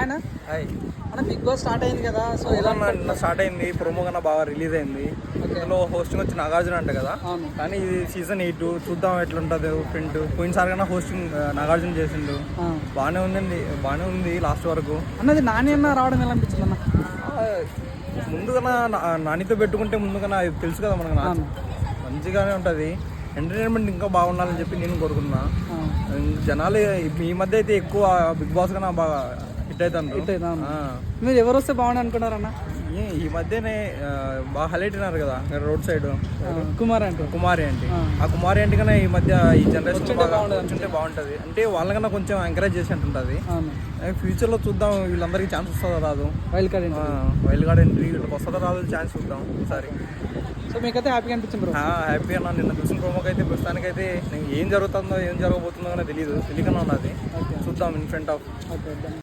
ఆయన హాయ్ అన్న big boss start అయింది కదా, సో ఎలా నిన్న స్టార్ట్ అయింది, ప్రోమో కన్నా బాగా రిలీజ్ అయింది. ఇందులో హోస్టింగ్ వచ్చి నాగార్జున అంట కదా. అవును. కానీ ఇది సీజన్ 8 చూద్దాం ఎట్లుంటుంది ప్రింట్. పోయినసారి కన్నా హోస్టింగ్ నాగార్జున చేసిండు, బాగానే ఉందండి, బాగానే ఉంది లాస్ట్ వరకు. అన్నది నాని అన్న రావడం ఎలా అనిపించింది అన్న? ముందుగా నానితో పెట్టుకుంటే ముందుగా తెలుసు కదా మనకు, మంచిగానే ఉంటుంది. ఎంటర్టైన్మెంట్ ఇంకా బాగుండాలని చెప్పి నేను కోరుకున్నా. జనాలు ఈ మధ్య అయితే ఎక్కువ బిగ్ బాస్ కన్నా బాగా హిట్ అవుతాను. మీరు ఎవరు వస్తే బాగుంది అనుకున్నారన్న? ఈ మధ్యనే బాగా హైలైట్ అయినారు కదా రోడ్ సైడ్, కుమారి అంటే ఆ కుమారి అంటే కన్నా ఈ మధ్య ఈ జనరేషన్ బాగా వచ్చుంటే బాగుంటుంది. అంటే వాళ్ళకన్నా కొంచెం ఎంకరేజ్ చేసినట్టు ఉంటుంది. ఫ్యూచర్ లో చూద్దాం వీళ్ళందరికీ ఛాన్స్ వస్తుందా రాదు, వైల్డ్ కార్డ్ ఎంట్రీ వీళ్ళకి వస్తుందా రాదు ఛాన్స్ చూద్దాం ఈసారి. సో మీకైతే హ్యాపీగా అనిపించింది? హ్యాపీ అన్నా. నిన్న చూసిన ప్రోమోకి అయితే ప్రస్తుతానికైతే ఏం జరుగుతుందో ఏం జరగబోతుందో తెలియకనే ఉన్నది. చూద్దాం ఇన్ ఫ్రంట్ ఆఫ్.